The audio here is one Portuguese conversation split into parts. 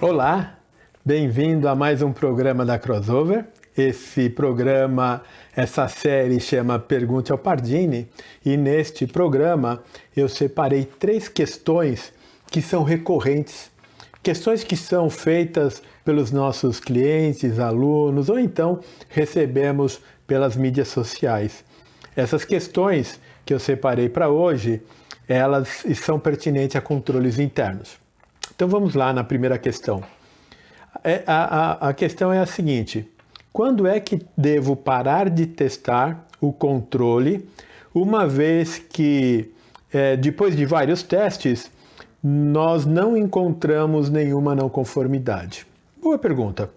Olá, bem-vindo a mais um programa da Crossover. Essa série chama Pergunte ao Pardini e neste programa eu separei 3 questões que são recorrentes, questões que são feitas pelos nossos clientes, alunos ou então recebemos pelas mídias sociais. Essas questões que eu separei para hoje, elas são pertinentes a controles internos. Então vamos lá na primeira questão. A questão é a seguinte: quando é que devo parar de testar o controle, uma vez que depois de vários testes nós não encontramos nenhuma não conformidade? Boa pergunta.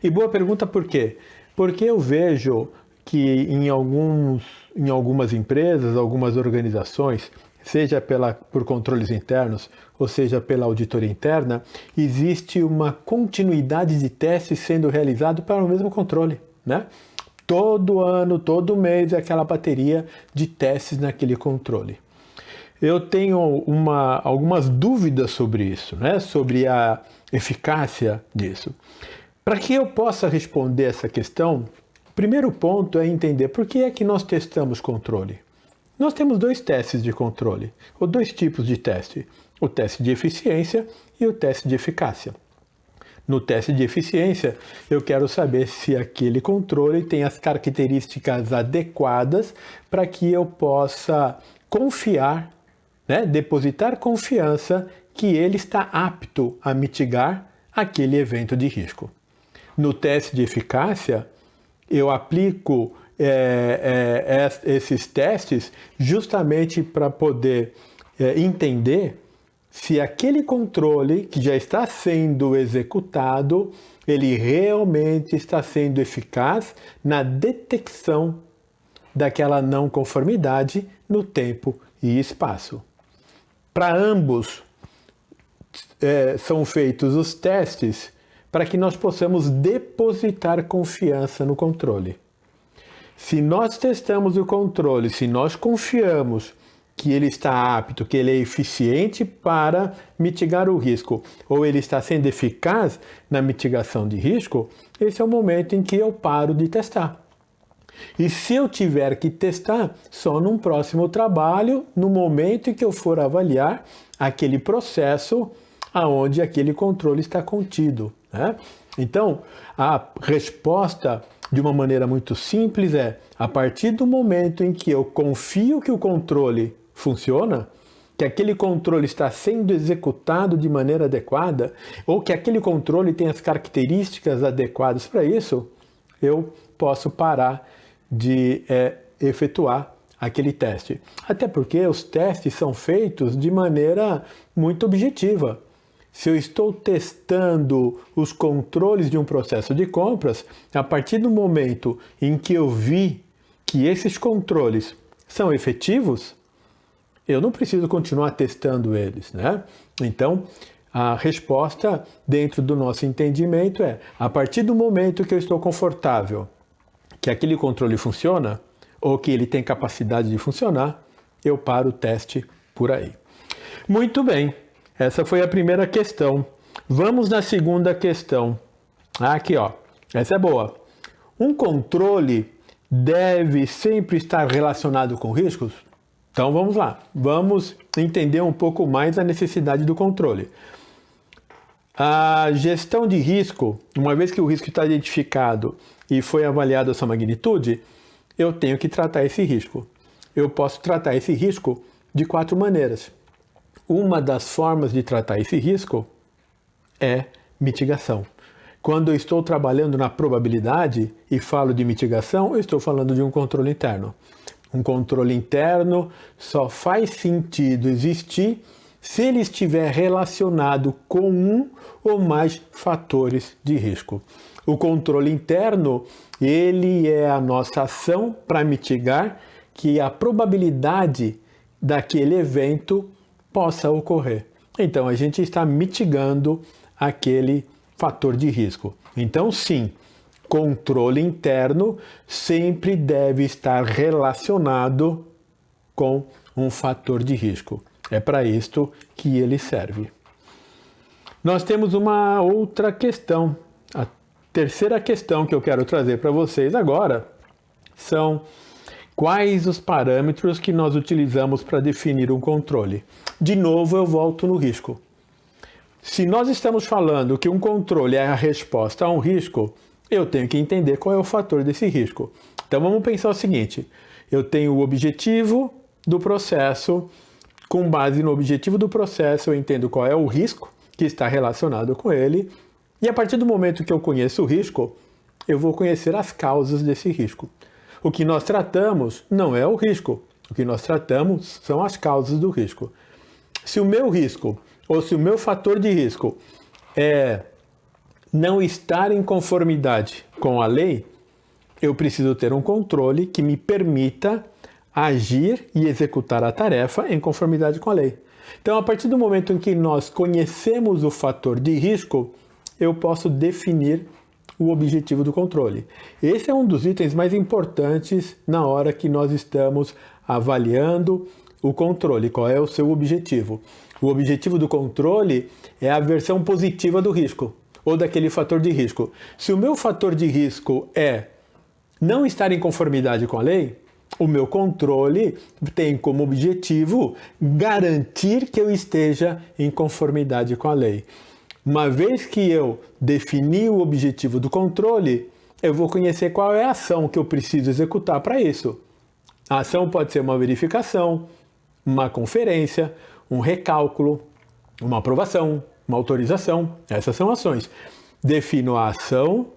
E boa pergunta por quê? Porque eu vejo que em algumas empresas, algumas organizações, seja por controles internos, ou seja pela auditoria interna, existe uma continuidade de testes sendo realizado para o mesmo controle, né? Todo ano, todo mês, é aquela bateria de testes naquele controle. Eu tenho algumas dúvidas sobre isso, né? Sobre a eficácia disso. Para que eu possa responder essa questão, o primeiro ponto é entender por que é que nós testamos controle. Nós temos 2 testes de controle, ou 2 tipos de teste, o teste de eficiência e o teste de eficácia. No teste de eficiência, eu quero saber se aquele controle tem as características adequadas para que eu possa confiar, né, depositar confiança que ele está apto a mitigar aquele evento de risco. No teste de eficácia, eu aplico esses testes justamente para poder entender se aquele controle que já está sendo executado, ele realmente está sendo eficaz na detecção daquela não conformidade no tempo e espaço. Para ambos são feitos os testes para que nós possamos depositar confiança no controle. Se nós testamos o controle, se nós confiamos que ele está apto, que ele é eficiente para mitigar o risco, ou ele está sendo eficaz na mitigação de risco, esse é o momento em que eu paro de testar. E se eu tiver que testar, só num próximo trabalho, no momento em que eu for avaliar aquele processo aonde aquele controle está contido, né? Então, a resposta de uma maneira muito simples é: a partir do momento em que eu confio que o controle funciona, que aquele controle está sendo executado de maneira adequada, ou que aquele controle tem as características adequadas para isso, eu posso parar de efetuar aquele teste. Até porque os testes são feitos de maneira muito objetiva. Se eu estou testando os controles de um processo de compras, a partir do momento em que eu vi que esses controles são efetivos, eu não preciso continuar testando eles, né? Então, a resposta dentro do nosso entendimento é: a partir do momento que eu estou confortável que aquele controle funciona, ou que ele tem capacidade de funcionar, eu paro o teste por aí. Muito bem. Essa foi a primeira questão. Vamos na segunda questão. Aqui, ó. Essa é boa. Um controle deve sempre estar relacionado com riscos? Então vamos lá. Vamos entender um pouco mais a necessidade do controle. A gestão de risco, uma vez que o risco está identificado e foi avaliado a sua magnitude, eu tenho que tratar esse risco. Eu posso tratar esse risco de 4 maneiras. Uma das formas de tratar esse risco é mitigação. Quando eu estou trabalhando na probabilidade e falo de mitigação, eu estou falando de um controle interno. Um controle interno só faz sentido existir se ele estiver relacionado com um ou mais fatores de risco. O controle interno, ele é a nossa ação para mitigar que a probabilidade daquele evento possa ocorrer. Então, a gente está mitigando aquele fator de risco. Então, sim, controle interno sempre deve estar relacionado com um fator de risco. É para isto que ele serve. Nós temos uma outra questão. A terceira questão que eu quero trazer para vocês agora são quais os parâmetros que nós utilizamos para definir um controle. De novo, eu volto no risco. Se nós estamos falando que um controle é a resposta a um risco, eu tenho que entender qual é o fator desse risco. Então vamos pensar o seguinte, eu tenho o objetivo do processo, com base no objetivo do processo eu entendo qual é o risco que está relacionado com ele, e a partir do momento que eu conheço o risco, eu vou conhecer as causas desse risco. O que nós tratamos não é o risco, o que nós tratamos são as causas do risco. Se o meu risco, ou se o meu fator de risco é não estar em conformidade com a lei, eu preciso ter um controle que me permita agir e executar a tarefa em conformidade com a lei. Então, a partir do momento em que nós conhecemos o fator de risco, eu posso definir o objetivo do controle. Esse é um dos itens mais importantes na hora que nós estamos avaliando o controle. Qual é o seu objetivo? O objetivo do controle é a versão positiva do risco, ou daquele fator de risco. Se o meu fator de risco é não estar em conformidade com a lei, o meu controle tem como objetivo garantir que eu esteja em conformidade com a lei. Uma vez que eu defini o objetivo do controle, eu vou conhecer qual é a ação que eu preciso executar para isso. A ação pode ser uma verificação, uma conferência, um recálculo, uma aprovação, uma autorização. Essas são ações. Defino a ação,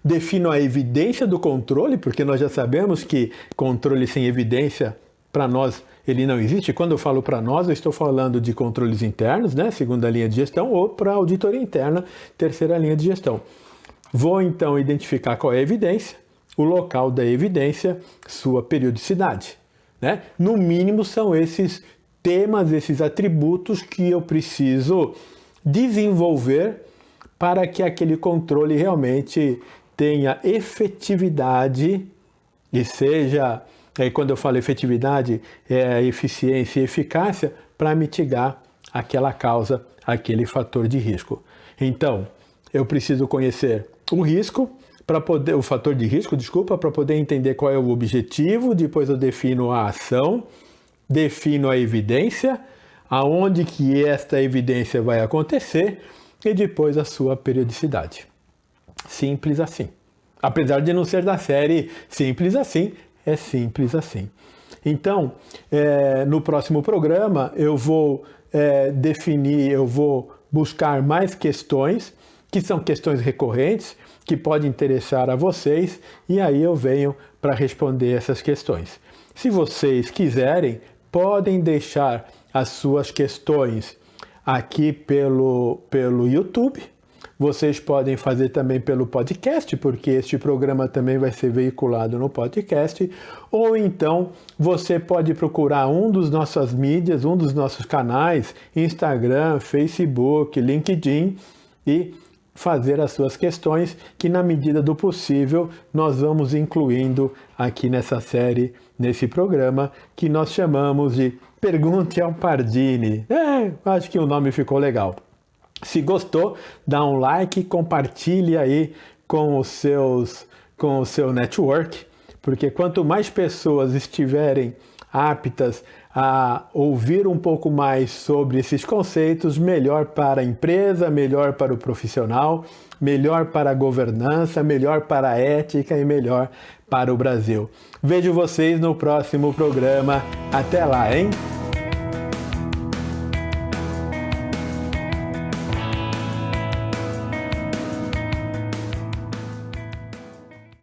defino a evidência do controle, porque nós já sabemos que controle sem evidência, para nós, ele não existe. Quando eu falo para nós, eu estou falando de controles internos, né? Segunda linha de gestão, ou para auditoria interna, terceira linha de gestão. Vou então identificar qual é a evidência, o local da evidência, sua periodicidade, né? No mínimo são esses temas, esses atributos que eu preciso desenvolver para que aquele controle realmente tenha efetividade e seja, aí quando eu falo efetividade, é a eficiência e eficácia para mitigar aquela causa, aquele fator de risco. Então, eu preciso conhecer o risco, o fator de risco, para poder entender qual é o objetivo, depois eu defino a ação, defino a evidência, aonde que esta evidência vai acontecer e depois a sua periodicidade. Simples assim. Apesar de não ser da série simples assim, é simples assim. Então, no próximo programa eu vou eu vou buscar mais questões, que são questões recorrentes, que podem interessar a vocês, e aí eu venho para responder essas questões. Se vocês quiserem, podem deixar as suas questões aqui pelo YouTube. Vocês podem fazer também pelo podcast, porque este programa também vai ser veiculado no podcast. Ou então você pode procurar um dos nossas mídias, um dos nossos canais, Instagram, Facebook, LinkedIn, e fazer as suas questões, que na medida do possível nós vamos incluindo aqui nessa série, nesse programa, que nós chamamos de Pergunte ao Pardini. Acho que o nome ficou legal. Se gostou, dá um like, compartilhe aí com o seu network, porque quanto mais pessoas estiverem aptas a ouvir um pouco mais sobre esses conceitos, melhor para a empresa, melhor para o profissional, melhor para a governança, melhor para a ética e melhor para o Brasil. Vejo vocês no próximo programa. Até lá, hein?